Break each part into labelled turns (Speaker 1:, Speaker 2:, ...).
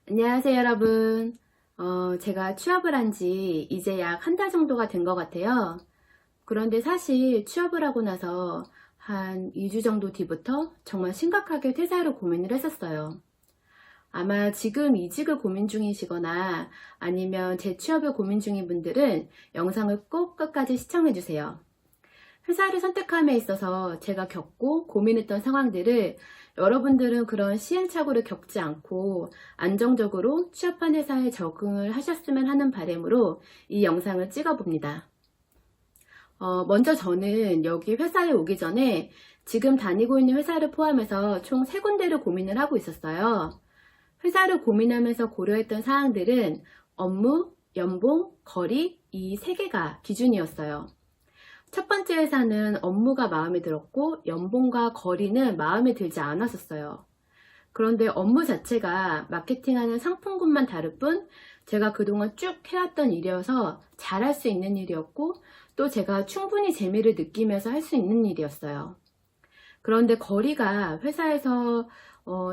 Speaker 1: 안녕하세요, 여러분. 제가 취업을 한 지 이제 약 한 달 정도가 된 것 같아요. 그런데 사실 취업을 하고 나서 한 2주 정도 뒤부터 정말 심각하게 퇴사를 고민을 했었어요. 아마 지금 이직을 고민 중이시거나 아니면 재취업을 고민 중인 분들은 영상을 꼭 끝까지 시청해주세요. 회사를 선택함에 있어서 제가 겪고 고민했던 상황들을 여러분들은 그런 시행착오를 겪지 않고 안정적으로 취업한 회사에 적응을 하셨으면 하는 바람으로 이 영상을 찍어봅니다. 먼저 저는 여기 회사에 오기 전에 지금 다니고 있는 회사를 포함해서 총 3군데를 고민을 하고 있었어요. 회사를 고민하면서 고려했던 사항들은 업무, 연봉, 거리 이 3개가 기준이었어요. 첫 번째 회사는 업무가 마음에 들었고 연봉과 거리는 마음에 들지 않았었어요. 그런데 업무 자체가 마케팅하는 상품군만 다를 뿐 제가 그동안 쭉 해왔던 일이어서 잘할 수 있는 일이었고 또 제가 충분히 재미를 느끼면서 할 수 있는 일이었어요. 그런데 거리가 회사에서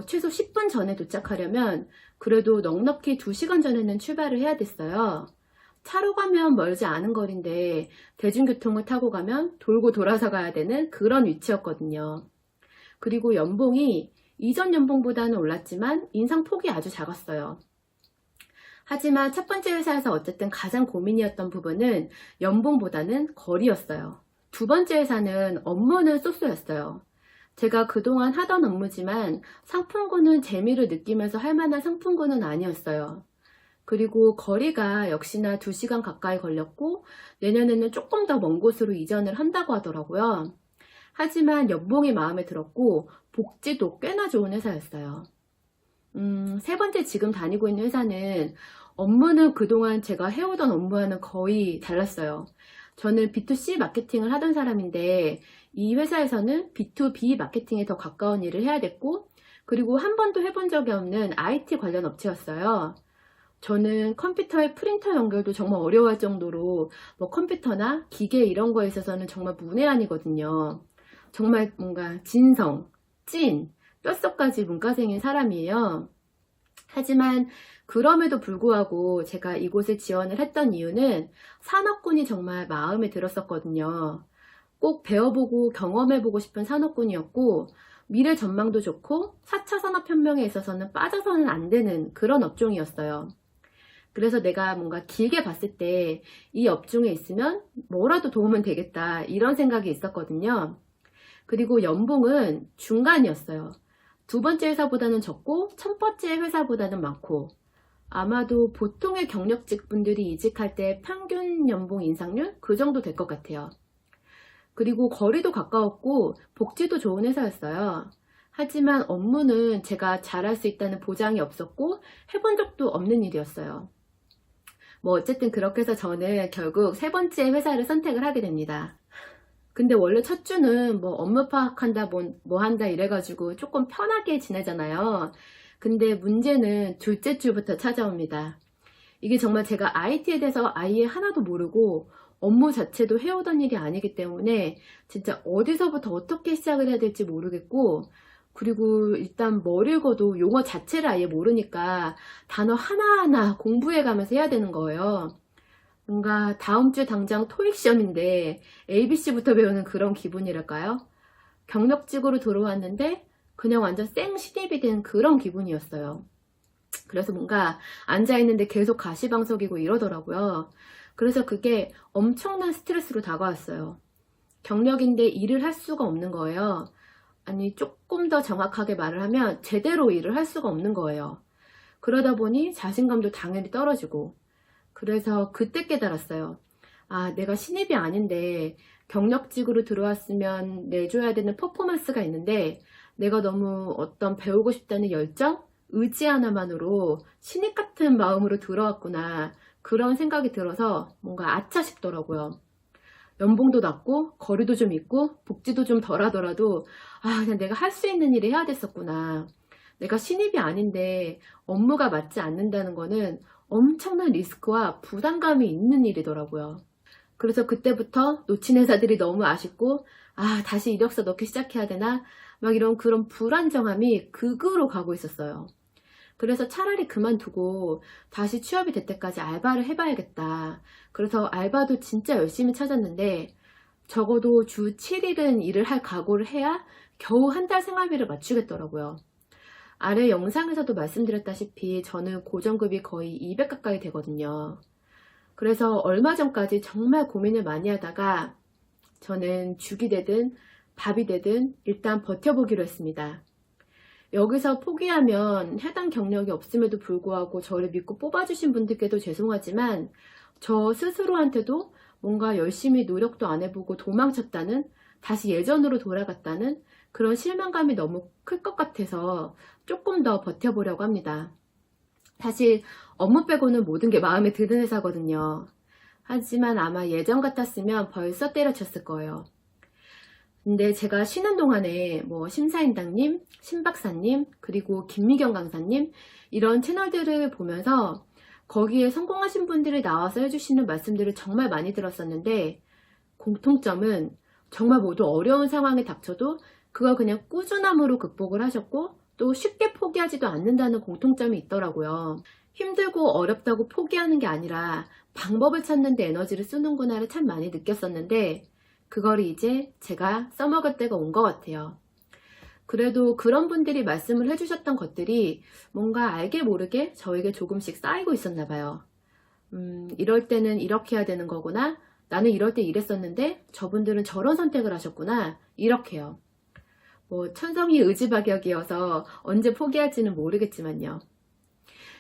Speaker 1: 최소 10분 전에 도착하려면 그래도 넉넉히 2시간 전에는 출발을 해야 됐어요. 차로 가면 멀지 않은 거리인데 대중교통을 타고 가면 돌고 돌아서 가야 되는 그런 위치였거든요. 그리고 연봉이 이전 연봉보다는 올랐지만 인상폭이 아주 작았어요. 하지만 첫 번째 회사에서 어쨌든 가장 고민이었던 부분은 연봉보다는 거리였어요. 두 번째 회사는 업무는 쏘쏘였어요. 제가 그동안 하던 업무지만 상품군은 재미를 느끼면서 할 만한 상품군은 아니었어요. 그리고 거리가 역시나 2시간 가까이 걸렸고 내년에는 조금 더 먼 곳으로 이전을 한다고 하더라고요. 하지만 연봉이 마음에 들었고 복지도 꽤나 좋은 회사였어요. 세 번째 지금 다니고 있는 회사는 업무는 그동안 제가 해오던 업무와는 거의 달랐어요. 저는 B2C 마케팅을 하던 사람인데 이 회사에서는 B2B 마케팅에 더 가까운 일을 해야 됐고 그리고 한 번도 해본 적이 없는 IT 관련 업체였어요. 저는 컴퓨터에 프린터 연결도 정말 어려워할 정도로 뭐 컴퓨터나 기계 이런 거에 있어서는 정말 문외한이거든요. 정말 뭔가 진성, 찐, 뼛속까지 문과생인 사람이에요. 하지만 그럼에도 불구하고 제가 이곳에 지원을 했던 이유는 산업군이 정말 마음에 들었었거든요. 꼭 배워보고 경험해보고 싶은 산업군이었고 미래 전망도 좋고 4차 산업혁명에 있어서는 빠져서는 안 되는 그런 업종이었어요. 그래서 내가 뭔가 길게 봤을 때 이 업종에 있으면 뭐라도 도움은 되겠다 이런 생각이 있었거든요. 그리고 연봉은 중간이었어요. 두 번째 회사보다는 적고 첫 번째 회사보다는 많고 아마도 보통의 경력직 분들이 이직할 때 평균 연봉 인상률 그 정도 될 것 같아요. 그리고 거리도 가까웠고 복지도 좋은 회사였어요. 하지만 업무는 제가 잘할 수 있다는 보장이 없었고 해본 적도 없는 일이었어요. 뭐 어쨌든 그렇게 해서 저는 결국 세 번째 회사를 선택을 하게 됩니다. 근데 원래 첫 주는 뭐 업무 파악한다 뭐 한다 이래가지고 조금 편하게 지내잖아요. 근데 문제는 둘째 주부터 찾아옵니다. 이게 정말 제가 IT에 대해서 아예 하나도 모르고 업무 자체도 해오던 일이 아니기 때문에 진짜 어디서부터 어떻게 시작을 해야 될지 모르겠고 그리고 일단 뭘 읽어도 용어 자체를 아예 모르니까 단어 하나하나 공부해 가면서 해야 되는 거예요. 뭔가 다음 주 당장 토익 시험인데 ABC부터 배우는 그런 기분이랄까요? 경력직으로 들어왔는데 그냥 완전 생 신입이 된 그런 기분이었어요. 그래서 뭔가 앉아있는데 계속 가시방석이고 이러더라고요. 그래서 그게 엄청난 스트레스로 다가왔어요. 경력인데 일을 할 수가 없는 거예요. 아니 조금 더 정확하게 말을 하면 제대로 일을 할 수가 없는 거예요. 그러다 보니 자신감도 당연히 떨어지고 그래서 그때 깨달았어요. 아, 내가 신입이 아닌데 경력직으로 들어왔으면 내줘야 되는 퍼포먼스가 있는데 내가 너무 어떤 배우고 싶다는 열정, 의지 하나만으로 신입 같은 마음으로 들어왔구나 그런 생각이 들어서 뭔가 아차 싶더라고요. 연봉도 낮고 거리도 좀 있고 복지도 좀 덜하더라도 아 그냥 내가 할 수 있는 일을 해야 됐었구나. 내가 신입이 아닌데 업무가 맞지 않는다는 거는 엄청난 리스크와 부담감이 있는 일이더라고요. 그래서 그때부터 놓친 회사들이 너무 아쉽고 아 다시 이력서 넣기 시작해야 되나 막 이런 그런 불안정함이 극으로 가고 있었어요. 그래서 차라리 그만두고 다시 취업이 될 때까지 알바를 해봐야겠다. 그래서 알바도 진짜 열심히 찾았는데 적어도 주 7일은 일을 할 각오를 해야 겨우 한 달 생활비를 맞추겠더라고요. 아래 영상에서도 말씀드렸다시피 저는 고정급이 거의 200 가까이 되거든요. 그래서 얼마 전까지 정말 고민을 많이 하다가 저는 죽이 되든 밥이 되든 일단 버텨보기로 했습니다. 여기서 포기하면 해당 경력이 없음에도 불구하고 저를 믿고 뽑아주신 분들께도 죄송하지만 저 스스로한테도 뭔가 열심히 노력도 안 해보고 도망쳤다는, 다시 예전으로 돌아갔다는 그런 실망감이 너무 클 것 같아서 조금 더 버텨보려고 합니다. 사실 업무 빼고는 모든 게 마음에 드는 회사거든요. 하지만 아마 예전 같았으면 벌써 때려쳤을 거예요. 근데 제가 쉬는 동안에 뭐 심사인당님, 심박사님, 그리고 김미경 강사님 이런 채널들을 보면서 거기에 성공하신 분들이 나와서 해주시는 말씀들을 정말 많이 들었었는데 공통점은 정말 모두 어려운 상황에 닥쳐도 그걸 그냥 꾸준함으로 극복을 하셨고 또 쉽게 포기하지도 않는다는 공통점이 있더라고요. 힘들고 어렵다고 포기하는 게 아니라 방법을 찾는 데 에너지를 쓰는구나를 참 많이 느꼈었는데 그걸 이제 제가 써먹을 때가 온 것 같아요. 그래도 그런 분들이 말씀을 해주셨던 것들이 뭔가 알게 모르게 저에게 조금씩 쌓이고 있었나 봐요. 이럴 때는 이렇게 해야 되는 거구나. 나는 이럴 때 이랬었는데 저분들은 저런 선택을 하셨구나. 이렇게요. 뭐 천성이 의지박약이어서 언제 포기할지는 모르겠지만요.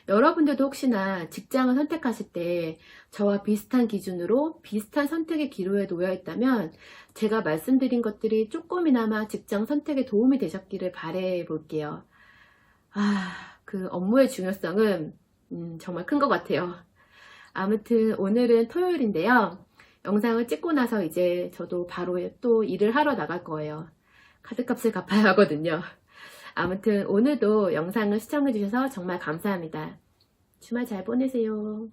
Speaker 1: 여러분들도 혹시나 직장을 선택하실 때 저와 비슷한 기준으로 비슷한 선택의 기로에 놓여 있다면 제가 말씀드린 것들이 조금이나마 직장 선택에 도움이 되셨기를 바래 볼게요. 그 업무의 중요성은 정말 큰 것 같아요. 아무튼 오늘은 토요일인데요. 영상을 찍고 나서 이제 저도 바로 또 일을 하러 나갈 거예요. 카드값을 갚아야 하거든요. 아무튼 오늘도 영상을 시청해주셔서 정말 감사합니다. 주말 잘 보내세요.